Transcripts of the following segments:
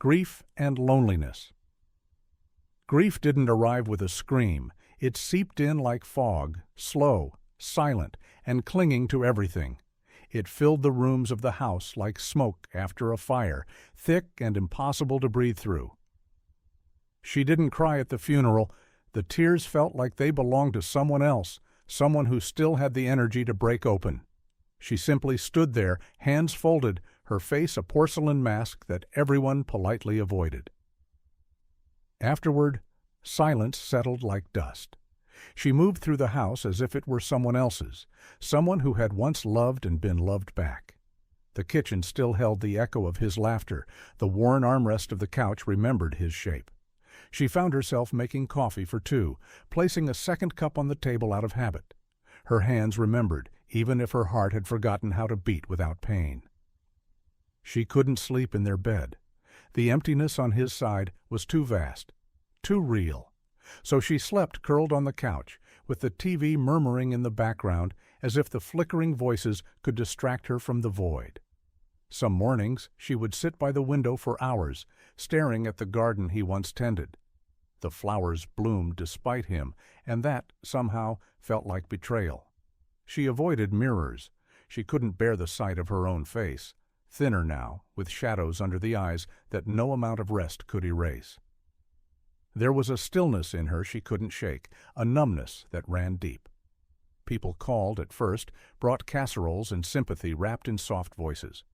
Grief and loneliness. Grief didn't arrive with a scream. It seeped in like fog, slow, silent, and clinging to everything. It filled the rooms of the house like smoke after a fire, thick and impossible to breathe through. She didn't cry at the funeral. The tears felt like they belonged to someone else, someone who still had the energy to break open. She simply stood there, hands folded, her face a porcelain mask that everyone politely avoided. Afterward, silence settled like dust. She moved through the house as if it were someone else's, someone who had once loved and been loved back. The kitchen still held the echo of his laughter. The worn armrest of the couch remembered his shape. She found herself making coffee for two, placing a second cup on the table out of habit. Her hands remembered, even if her heart had forgotten how to beat without pain. She couldn't sleep in their bed. The emptiness on his side was too vast, too real. So she slept curled on the couch, with the TV murmuring in the background as if the flickering voices could distract her from the void. Some mornings she would sit by the window for hours, staring at the garden he once tended. The flowers bloomed despite him, and that, somehow, felt like betrayal. She avoided mirrors. She couldn't bear the sight of her own face, thinner now, with shadows under the eyes that no amount of rest could erase. There was a stillness in her she couldn't shake, a numbness that ran deep. People called at first, brought casseroles and sympathy wrapped in soft voices.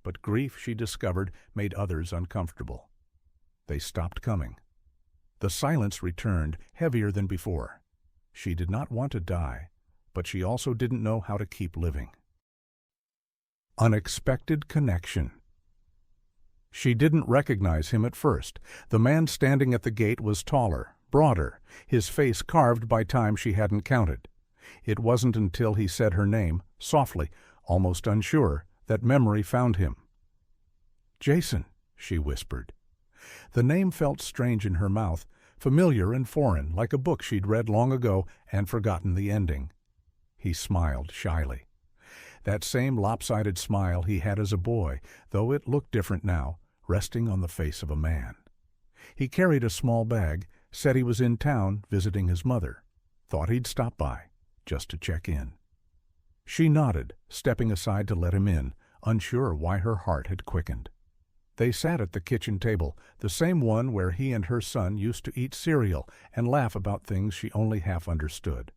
But grief, she discovered, made others uncomfortable. They stopped coming. The silence returned, heavier than before. She did not want to die, but she also didn't know how to keep living. Unexpected connection. She didn't recognize him at first. The man standing at the gate was taller, broader, his face carved by time she hadn't counted. It wasn't until he said her name, softly, almost unsure, that memory found him. "Jason," she whispered. The name felt strange in her mouth, familiar and foreign, like a book she'd read long ago and forgotten the ending. He smiled shyly. That same lopsided smile he had as a boy, though it looked different now, resting on the face of a man. He carried a small bag, said he was in town visiting his mother. Thought he'd stop by, just to check in. She nodded, stepping aside to let him in, unsure why her heart had quickened. They sat at the kitchen table, the same one where he and her son used to eat cereal and laugh about things she only half understood.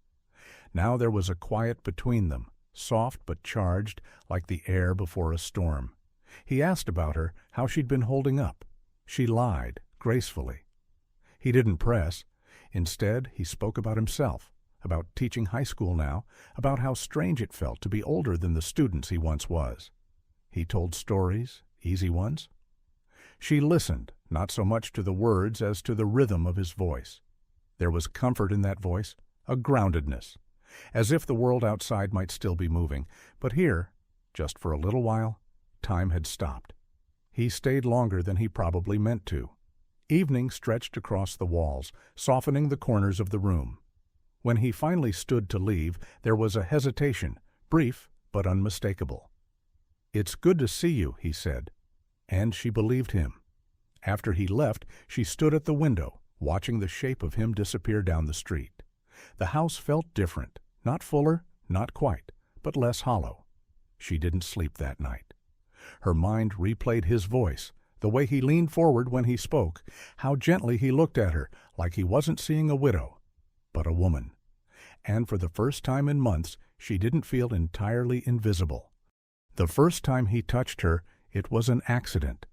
Now there was a quiet between them, soft but charged, like the air before a storm. He asked about her, how she'd been holding up. She lied, gracefully. He didn't press. Instead, he spoke about himself, about teaching high school now, about how strange it felt to be older than the students he once was. He told stories, easy ones. She listened, not so much to the words as to the rhythm of his voice. There was comfort in that voice, a groundedness, as if the world outside might still be moving, but here, just for a little while, time had stopped. He stayed longer than he probably meant to. Evening stretched across the walls, softening the corners of the room. When he finally stood to leave, there was a hesitation, brief but unmistakable. "It's good to see you," he said, and she believed him. After he left, she stood at the window, watching the shape of him disappear down the street. The house felt different, not fuller, not quite, but less hollow. She didn't sleep that night. Her mind replayed his voice, the way he leaned forward when he spoke, how gently he looked at her, like he wasn't seeing a widow, but a woman. And for the first time in months, she didn't feel entirely invisible. The first time he touched her, it was an accident.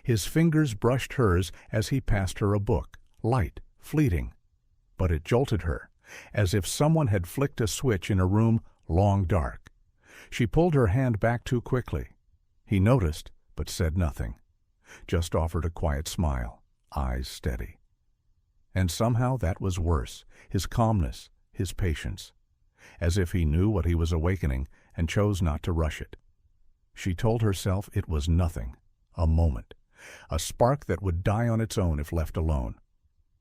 His fingers brushed hers as he passed her a book, light, fleeting. But it jolted her, as if someone had flicked a switch in a room long dark. She pulled her hand back too quickly. He noticed, but said nothing. Just offered a quiet smile, eyes steady. And somehow that was worse, his calmness, his patience. As if he knew what he was awakening and chose not to rush it. She told herself it was nothing, a moment, a spark that would die on its own if left alone.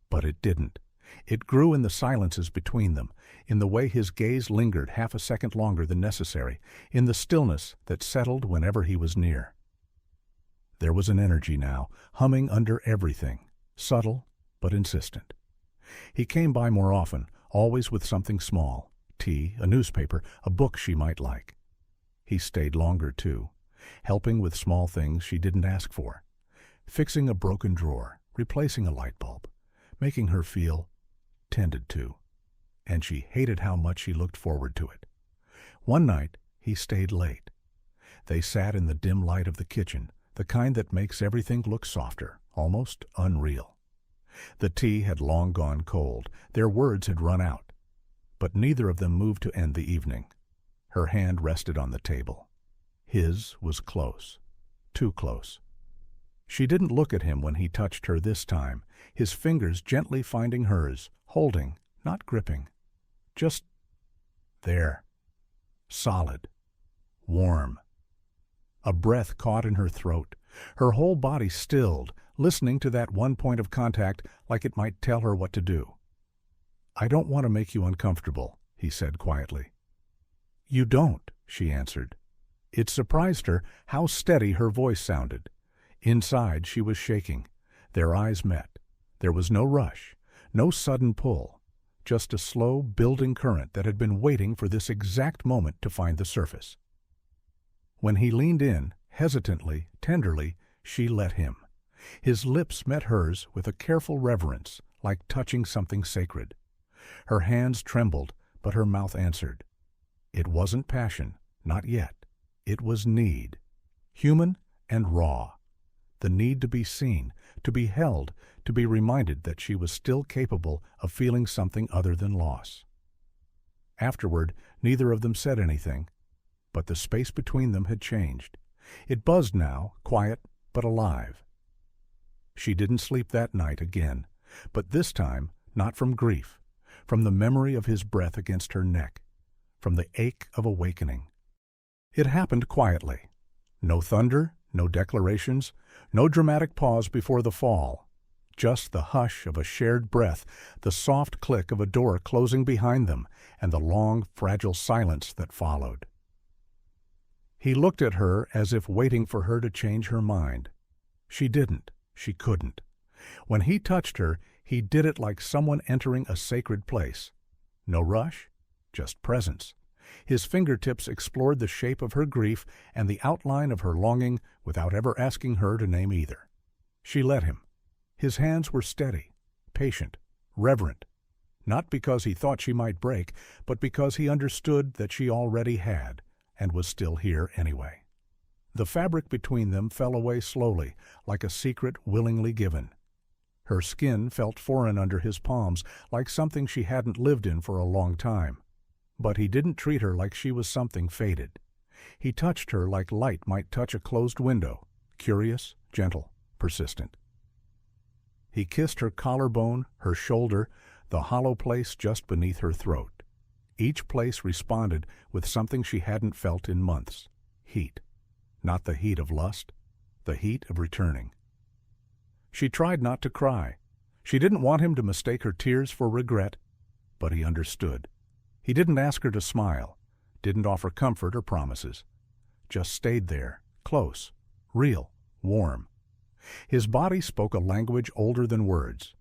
But it didn't. It grew in the silences between them, in the way his gaze lingered half a second longer than necessary, in the stillness that settled whenever he was near. There was an energy now, humming under everything, subtle but insistent. He came by more often, always with something small, tea, a newspaper, a book she might like. He stayed longer, too, helping with small things she didn't ask for, fixing a broken drawer, replacing a light bulb, making her feel tended to, and she hated how much she looked forward to it. One night, he stayed late. They sat in the dim light of the kitchen, the kind that makes everything look softer, almost unreal. The tea had long gone cold, their words had run out, but neither of them moved to end the evening. Her hand rested on the table. His was close, too close. She didn't look at him when he touched her this time, his fingers gently finding hers, holding, not gripping, just there, solid, warm. A breath caught in her throat, her whole body stilled, listening to that one point of contact like it might tell her what to do. "I don't want to make you uncomfortable," he said quietly. "You don't," she answered. It surprised her how steady her voice sounded. Inside she was shaking. Their eyes met. There was no rush, no sudden pull, just a slow building current that had been waiting for this exact moment to find the surface. When he leaned in, hesitantly, tenderly, she let him. His lips met hers with a careful reverence, like touching something sacred. Her hands trembled, but her mouth answered. It wasn't passion, not yet. It was need, human and raw. The need to be seen, to be held, to be reminded that she was still capable of feeling something other than loss. Afterward, neither of them said anything, but the space between them had changed. It buzzed now, quiet but alive. She didn't sleep that night again, but this time not from grief, from the memory of his breath against her neck, from the ache of awakening. It happened quietly. No thunder, no declarations, no dramatic pause before the fall. Just the hush of a shared breath, the soft click of a door closing behind them, and the long, fragile silence that followed. He looked at her as if waiting for her to change her mind. She didn't. She couldn't. When he touched her, he did it like someone entering a sacred place. No rush, just presence. His fingertips explored the shape of her grief and the outline of her longing without ever asking her to name either. She let him. His hands were steady, patient, reverent, not because he thought she might break, but because he understood that she already had, and was still here anyway. The fabric between them fell away slowly, like a secret willingly given. Her skin felt foreign under his palms, like something she hadn't lived in for a long time. But he didn't treat her like she was something faded. He touched her like light might touch a closed window, curious, gentle, persistent. He kissed her collarbone, her shoulder, the hollow place just beneath her throat. Each place responded with something she hadn't felt in months. Heat. Not the heat of lust, the heat of returning. She tried not to cry. She didn't want him to mistake her tears for regret, but he understood. He didn't ask her to smile, didn't offer comfort or promises. Just stayed there, close, real, warm. His body spoke a language older than words.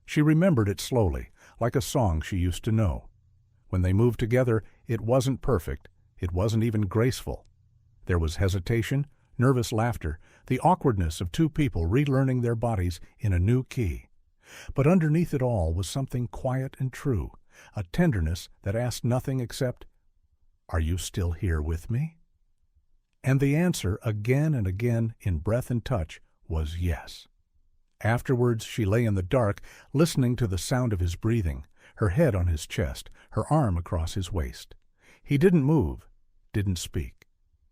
She remembered it slowly, like a song she used to know. When they moved together, it wasn't perfect, it wasn't even graceful. There was hesitation, nervous laughter, the awkwardness of two people relearning their bodies in a new key. But underneath it all was something quiet and true, a tenderness that asked nothing except, "Are you still here with me?" And the answer, again and again, in breath and touch, was yes. Afterwards she lay in the dark, listening to the sound of his breathing, her head on his chest, her arm across his waist. He didn't move, didn't speak.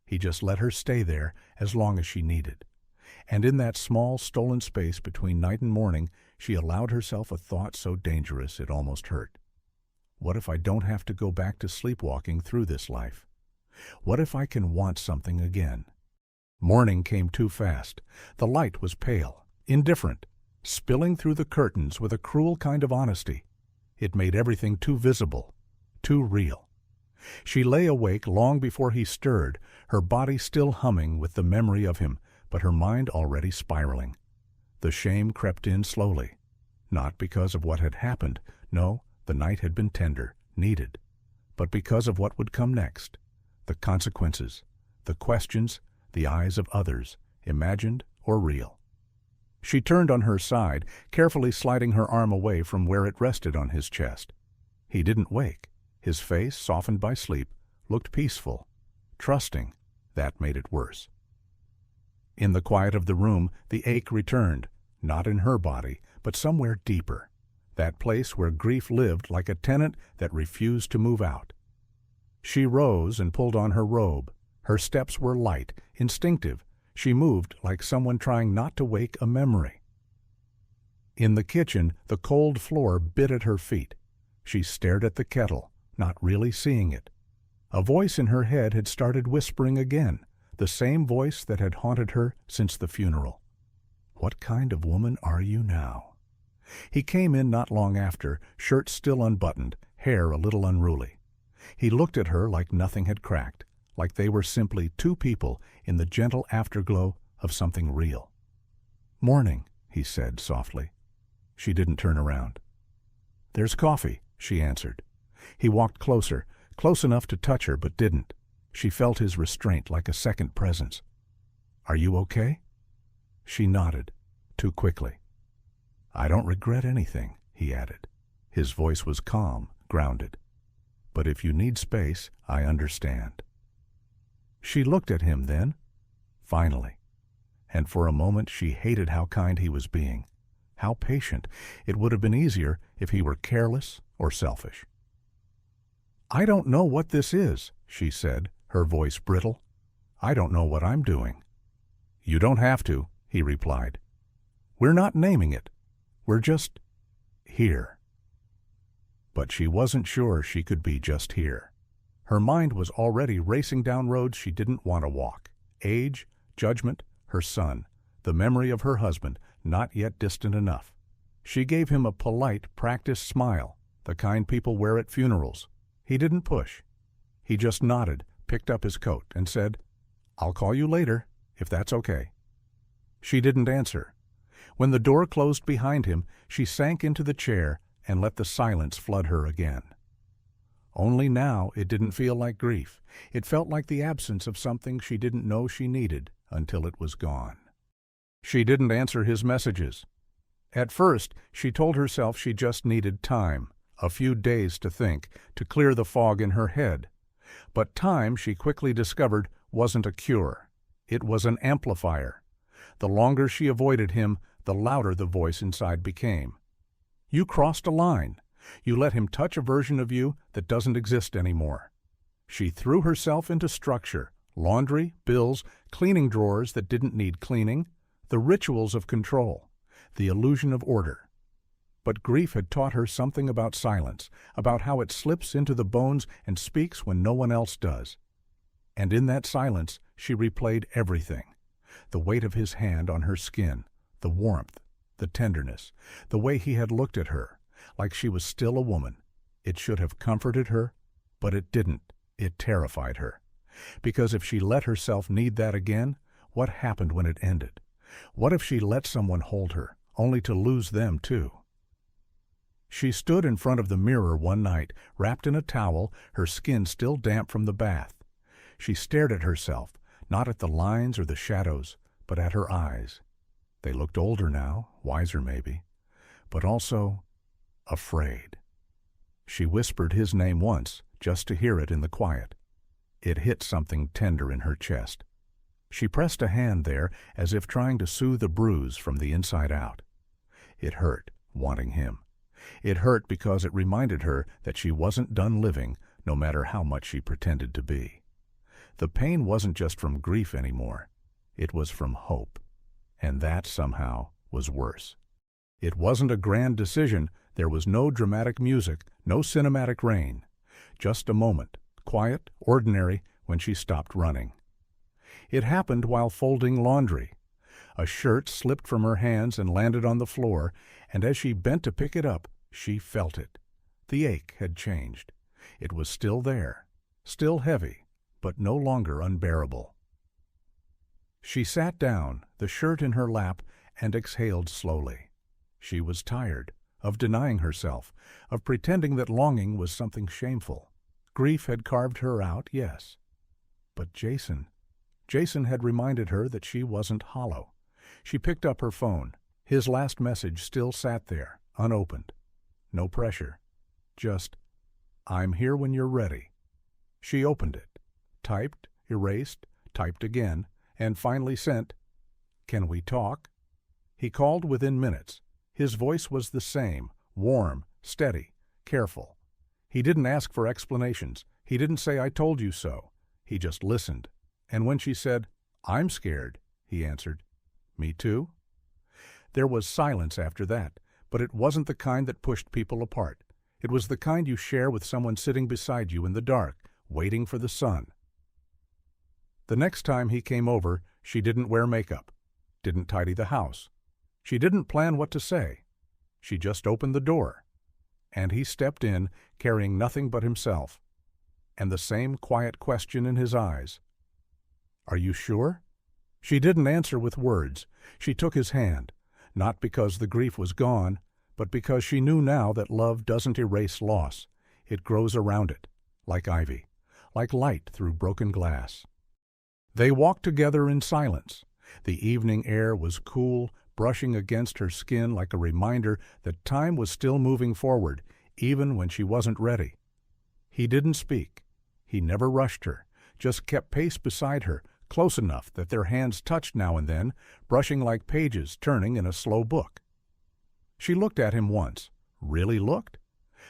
He just let her stay there as long as she needed. And in that small, stolen space between night and morning, she allowed herself a thought so dangerous it almost hurt. What if I don't have to go back to sleepwalking through this life? What if I can want something again? Morning came too fast. The light was pale, indifferent, spilling through the curtains with a cruel kind of honesty. It made everything too visible, too real. She lay awake long before he stirred, her body still humming with the memory of him, but her mind already spiraling. The shame crept in slowly, not because of what had happened. No, the night had been tender, needed, but because of what would come next. The consequences, the questions, the eyes of others, imagined or real. She turned on her side, carefully sliding her arm away from where it rested on his chest. He didn't wake. His face, softened by sleep, looked peaceful, trusting. That made it worse. In the quiet of the room, the ache returned, not in her body, but somewhere deeper, that place where grief lived like a tenant that refused to move out. She rose and pulled on her robe. Her steps were light, instinctive. She moved like someone trying not to wake a memory. In the kitchen, the cold floor bit at her feet. She stared at the kettle, not really seeing it. A voice in her head had started whispering again, the same voice that had haunted her since the funeral. "What kind of woman are you now?" He came in not long after, shirt still unbuttoned, hair a little unruly. He looked at her like nothing had cracked, like they were simply two people in the gentle afterglow of something real. "Morning," he said softly. She didn't turn around. "There's coffee," she answered. He walked closer, close enough to touch her but didn't. She felt his restraint like a second presence. "Are you okay?" She nodded, too quickly. "I don't regret anything," he added. His voice was calm, grounded. "But if you need space, I understand." She looked at him then, finally, and for a moment she hated how kind he was being, how patient. It would have been easier if he were careless or selfish. "I don't know what this is," she said, her voice brittle. "I don't know what I'm doing." "You don't have to," he replied. "We're not naming it. We're just here." But she wasn't sure she could be just here. Her mind was already racing down roads she didn't want to walk. Age, judgment, her son, the memory of her husband, not yet distant enough. She gave him a polite, practiced smile, the kind people wear at funerals. He didn't push. He just nodded, picked up his coat, and said, "I'll call you later, if that's okay." She didn't answer. When the door closed behind him, she sank into the chair and let the silence flood her again. Only now it didn't feel like grief. It felt like the absence of something she didn't know she needed until it was gone. She didn't answer his messages. At first, she told herself she just needed time, a few days to think, to clear the fog in her head. But time, she quickly discovered, wasn't a cure. It was an amplifier. The longer she avoided him, the louder the voice inside became. "You crossed a line. You let him touch a version of you that doesn't exist anymore." She threw herself into structure, laundry, bills, cleaning drawers that didn't need cleaning, the rituals of control, the illusion of order. But grief had taught her something about silence, about how it slips into the bones and speaks when no one else does. And in that silence, she replayed everything. The weight of his hand on her skin, the warmth, the tenderness, the way he had looked at her, like she was still a woman. It should have comforted her, but it didn't. It terrified her. Because if she let herself need that again, what happened when it ended? What if she let someone hold her, only to lose them too? She stood in front of the mirror one night, wrapped in a towel, her skin still damp from the bath. She stared at herself, not at the lines or the shadows, but at her eyes. They looked older now, wiser maybe, but also afraid. She whispered his name once, just to hear it in the quiet. It hit something tender in her chest. She pressed a hand there, as if trying to soothe a bruise from the inside out. It hurt, wanting him. It hurt because it reminded her that she wasn't done living, no matter how much she pretended to be. The pain wasn't just from grief anymore. It was from hope. And that, somehow, was worse. It wasn't a grand decision. There was no dramatic music, no cinematic rain. Just a moment, quiet, ordinary, when she stopped running. It happened while folding laundry. A shirt slipped from her hands and landed on the floor, and as she bent to pick it up, she felt it. The ache had changed. It was still there, still heavy, but no longer unbearable. She sat down, the shirt in her lap, and exhaled slowly. She was tired of denying herself, of pretending that longing was something shameful. Grief had carved her out, yes. But Jason had reminded her that she wasn't hollow. She picked up her phone. His last message still sat there, unopened. No pressure. Just, "I'm here when you're ready." She opened it, typed, erased, typed again, and finally sent, "Can we talk?" He called within minutes. His voice was the same, warm, steady, careful. He didn't ask for explanations. He didn't say, "I told you so." He just listened. And when she said, "I'm scared," he answered, "Me too?" There was silence after that, but it wasn't the kind that pushed people apart. It was the kind you share with someone sitting beside you in the dark, waiting for the sun. The next time he came over, she didn't wear makeup, didn't tidy the house. She didn't plan what to say. She just opened the door. And he stepped in, carrying nothing but himself, and the same quiet question in his eyes. "Are you sure?" She didn't answer with words. She took his hand, not because the grief was gone, but because she knew now that love doesn't erase loss. It grows around it, like ivy, like light through broken glass. They walked together in silence. The evening air was cool, brushing against her skin like a reminder that time was still moving forward, even when she wasn't ready. He didn't speak. He never rushed her, just kept pace beside her, close enough that their hands touched now and then, brushing like pages turning in a slow book. She looked at him once. Really looked?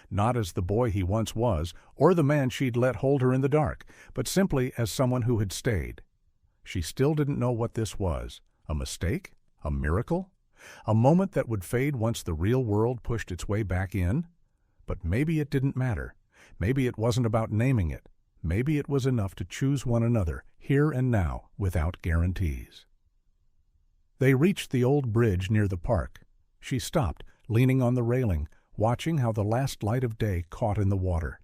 Not as the boy he once was, or the man she'd let hold her in the dark, but simply as someone who had stayed. She still didn't know what this was. A mistake? A miracle? A moment that would fade once the real world pushed its way back in? But maybe it didn't matter. Maybe it wasn't about naming it. Maybe it was enough to choose one another, here and now, without guarantees. They reached the old bridge near the park. She stopped, leaning on the railing, watching how the last light of day caught in the water.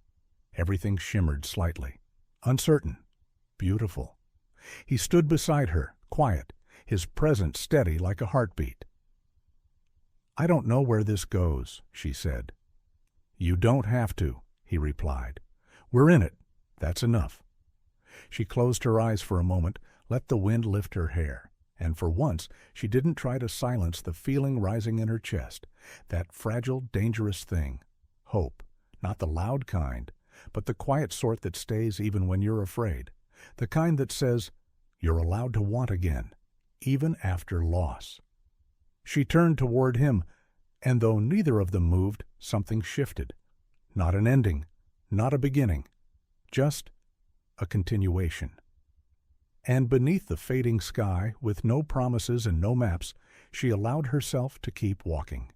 Everything shimmered slightly. Uncertain. Beautiful. He stood beside her, quiet, his presence steady like a heartbeat. "I don't know where this goes," she said. "You don't have to," he replied. "We're in it. That's enough." She closed her eyes for a moment, let the wind lift her hair, and for once she didn't try to silence the feeling rising in her chest, that fragile, dangerous thing. Hope, not the loud kind, but the quiet sort that stays even when you're afraid, the kind that says, "You're allowed to want again, even after loss." She turned toward him, and though neither of them moved, something shifted. Not an ending, not a beginning, just a continuation. And beneath the fading sky, with no promises and no maps, she allowed herself to keep walking.